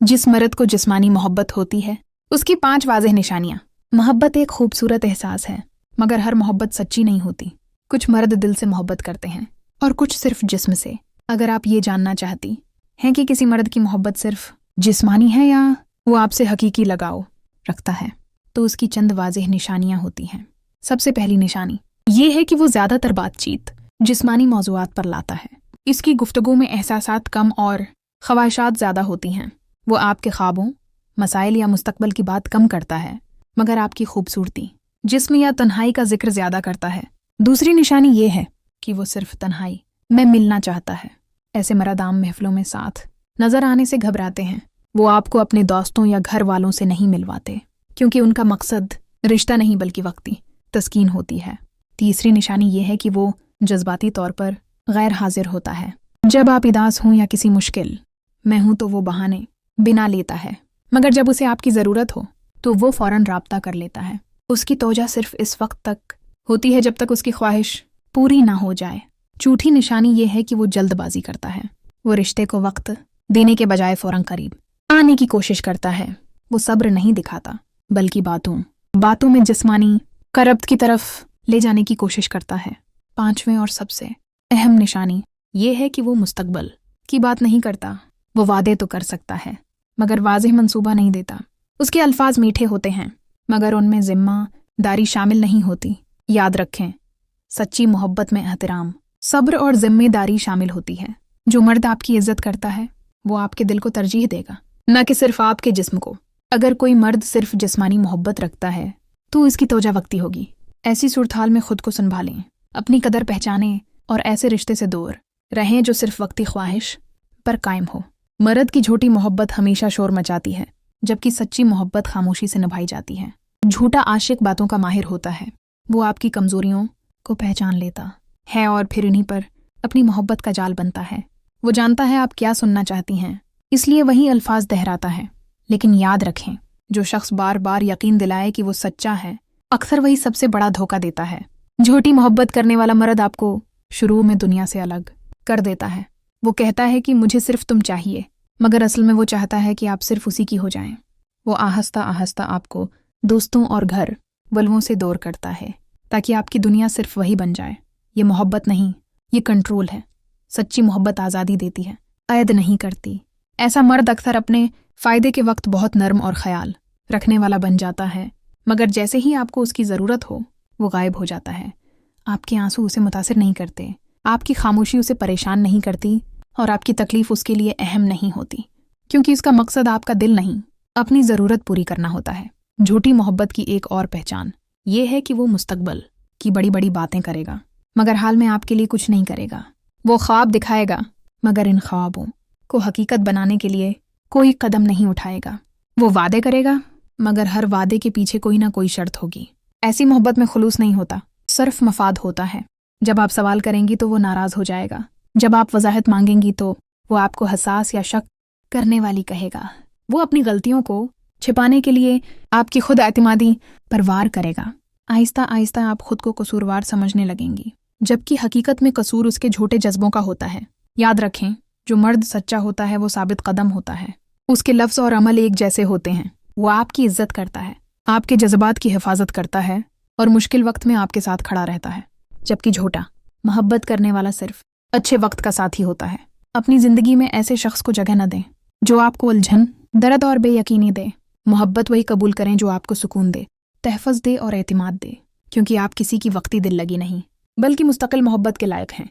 जिस मर्द को जिस्मानी मोहब्बत होती है उसकी 5 वाज़ेह निशानियां। मोहब्बत एक खूबसूरत एहसास है, मगर हर मोहब्बत सच्ची नहीं होती। कुछ मर्द दिल से मोहब्बत करते हैं और कुछ सिर्फ जिस्म से। अगर आप ये जानना चाहती हैं कि किसी मर्द की मोहब्बत सिर्फ जिस्मानी है या वो आपसे हकीकी लगाव रखता है, तो उसकी चंद वाज़ेह निशानियां होती हैं। सबसे पहली निशानी ये है कि वो ज़्यादातर बातचीत जिस्मानी मौज़ूआत पर लाता है। इसकी गुफ्तगू में एहसासात कम और ख्वाहिशात ज़्यादा होती हैं। वो आपके ख्वाबों, मसाइल या मुस्तकबल की बात कम करता है, मगर आपकी खूबसूरती, जिस्म या तन्हाई का जिक्र ज़्यादा करता है। दूसरी निशानी ये है कि वो सिर्फ तन्हाई में मिलना चाहता है। ऐसे मर्द आम महफिलों में साथ नज़र आने से घबराते हैं। वो आपको अपने दोस्तों या घर वालों से नहीं मिलवाते, क्योंकि उनका मकसद रिश्ता नहीं बल्कि वक्ती तस्कीन होती है। तीसरी निशानी ये है कि वो जज्बाती तौर पर गैर हाजिर होता है। जब आप उदास हों या किसी मुश्किल में हूं तो वो बहाने बिना लेता है, मगर जब उसे आपकी ज़रूरत हो तो वो फ़ौरन राब्ता कर लेता है। उसकी तोजा सिर्फ इस वक्त तक होती है जब तक उसकी ख्वाहिश पूरी ना हो जाए। चौथी निशानी ये है कि वो जल्दबाजी करता है। वो रिश्ते को वक्त देने के बजाय फ़ौरन करीब आने की कोशिश करता है। वो सब्र नहीं दिखाता, बल्कि बातों में जिस्मानी करब्त की तरफ ले जाने की कोशिश करता है। 5वें और सबसे अहम निशानी ये है कि वो मुस्तकबल की बात नहीं करता। वो वादे तो कर सकता है, मगर वाज़ेह मंसूबा नहीं देता। उसके अल्फाज मीठे होते हैं, मगर उनमें ज़िम्मेदारी शामिल नहीं होती। याद रखें, सच्ची मोहब्बत में एहतराम, सब्र और ज़िम्मेदारी शामिल होती है। जो मर्द आपकी इज्जत करता है वो आपके दिल को तरजीह देगा, न कि सिर्फ आपके जिस्म को। अगर कोई मर्द सिर्फ जिस्मानी मोहब्बत रखता है तो इसकी तोजा वक्ती होगी। ऐसी सूरत हाल में खुद को संभालें, अपनी कदर पहचानें और ऐसे रिश्ते से दूर रहें जो सिर्फ वक्ती ख्वाहिश पर कायम हो। मर्द की झूठी मोहब्बत हमेशा शोर मचाती है, जबकि सच्ची मोहब्बत खामोशी से निभाई जाती है। झूठा आशिक बातों का माहिर होता है। वो आपकी कमज़ोरियों को पहचान लेता है और फिर उन्हीं पर अपनी मोहब्बत का जाल बनता है। वो जानता है आप क्या सुनना चाहती हैं, इसलिए वही अल्फाज दोहराता है। लेकिन याद रखें, जो शख्स बार बार यकीन दिलाए कि वो सच्चा है, अक्सर वही सबसे बड़ा धोखा देता है। झूठी मोहब्बत करने वाला मर्द आपको शुरू में दुनिया से अलग कर देता है। वो कहता है कि मुझे सिर्फ तुम चाहिए, मगर असल में वो चाहता है कि आप सिर्फ उसी की हो जाएं। वो आहिस्ता आहिस्ता आपको दोस्तों और घर वालों से दूर करता है, ताकि आपकी दुनिया सिर्फ वही बन जाए। ये मोहब्बत नहीं, ये कंट्रोल है। सच्ची मोहब्बत आज़ादी देती है, ऐद नहीं करती। ऐसा मर्द अक्सर अपने फ़ायदे के वक्त बहुत नर्म और ख्याल रखने वाला बन जाता है, मगर जैसे ही आपको उसकी ज़रूरत हो वो गायब हो जाता है। आपके आंसू उसे मुतासिर नहीं करते, आपकी खामोशी उसे परेशान नहीं करती और आपकी तकलीफ़ उसके लिए अहम नहीं होती, क्योंकि उसका मकसद आपका दिल नहीं, अपनी ज़रूरत पूरी करना होता है। झूठी मोहब्बत की एक और पहचान ये है कि वो मुस्तकबल की बड़ी बड़ी बातें करेगा, मगर हाल में आपके लिए कुछ नहीं करेगा। वो ख्वाब दिखाएगा, मगर इन ख्वाबों को हकीकत बनाने के लिए कोई कदम नहीं उठाएगा। वो वादे करेगा, मगर हर वादे के पीछे कोई ना कोई शर्त होगी। ऐसी मोहब्बत में खुलूस नहीं होता, सिर्फ मफाद होता है। जब आप सवाल करेंगी तो वो नाराज़ हो जाएगा, जब आप वजाहत मांगेंगी तो वो आपको हसास या शक करने वाली कहेगा। वो अपनी गलतियों को छिपाने के लिए आपकी खुद एतमादी पर वार करेगा। आहिस्ता आहिस्ता आप खुद को कसूरवार समझने लगेंगी, जबकि हकीकत में कसूर उसके झूठे जज्बों का होता है। याद रखें, जो मर्द सच्चा होता है वो साबित कदम होता है। उसके लफ्ज़ और अमल एक जैसे होते हैं। वो आपकी इज्जत करता है, आपके जज्बात की हिफाजत करता है और मुश्किल वक्त में आपके साथ खड़ा रहता है। जबकि झूठा मोहब्बत करने वाला सिर्फ अच्छे वक्त का साथी होता है। अपनी ज़िंदगी में ऐसे शख्स को जगह न दें जो आपको उलझन, दर्द और बेयकीनी दे। मोहब्बत वही कबूल करें जो आपको सुकून दे, तहफ़्फ़ुज़ दे और एतमाद दे, क्योंकि आप किसी की वक्ती दिल लगी नहीं, बल्कि मुस्तकिल मोहब्बत के लायक हैं।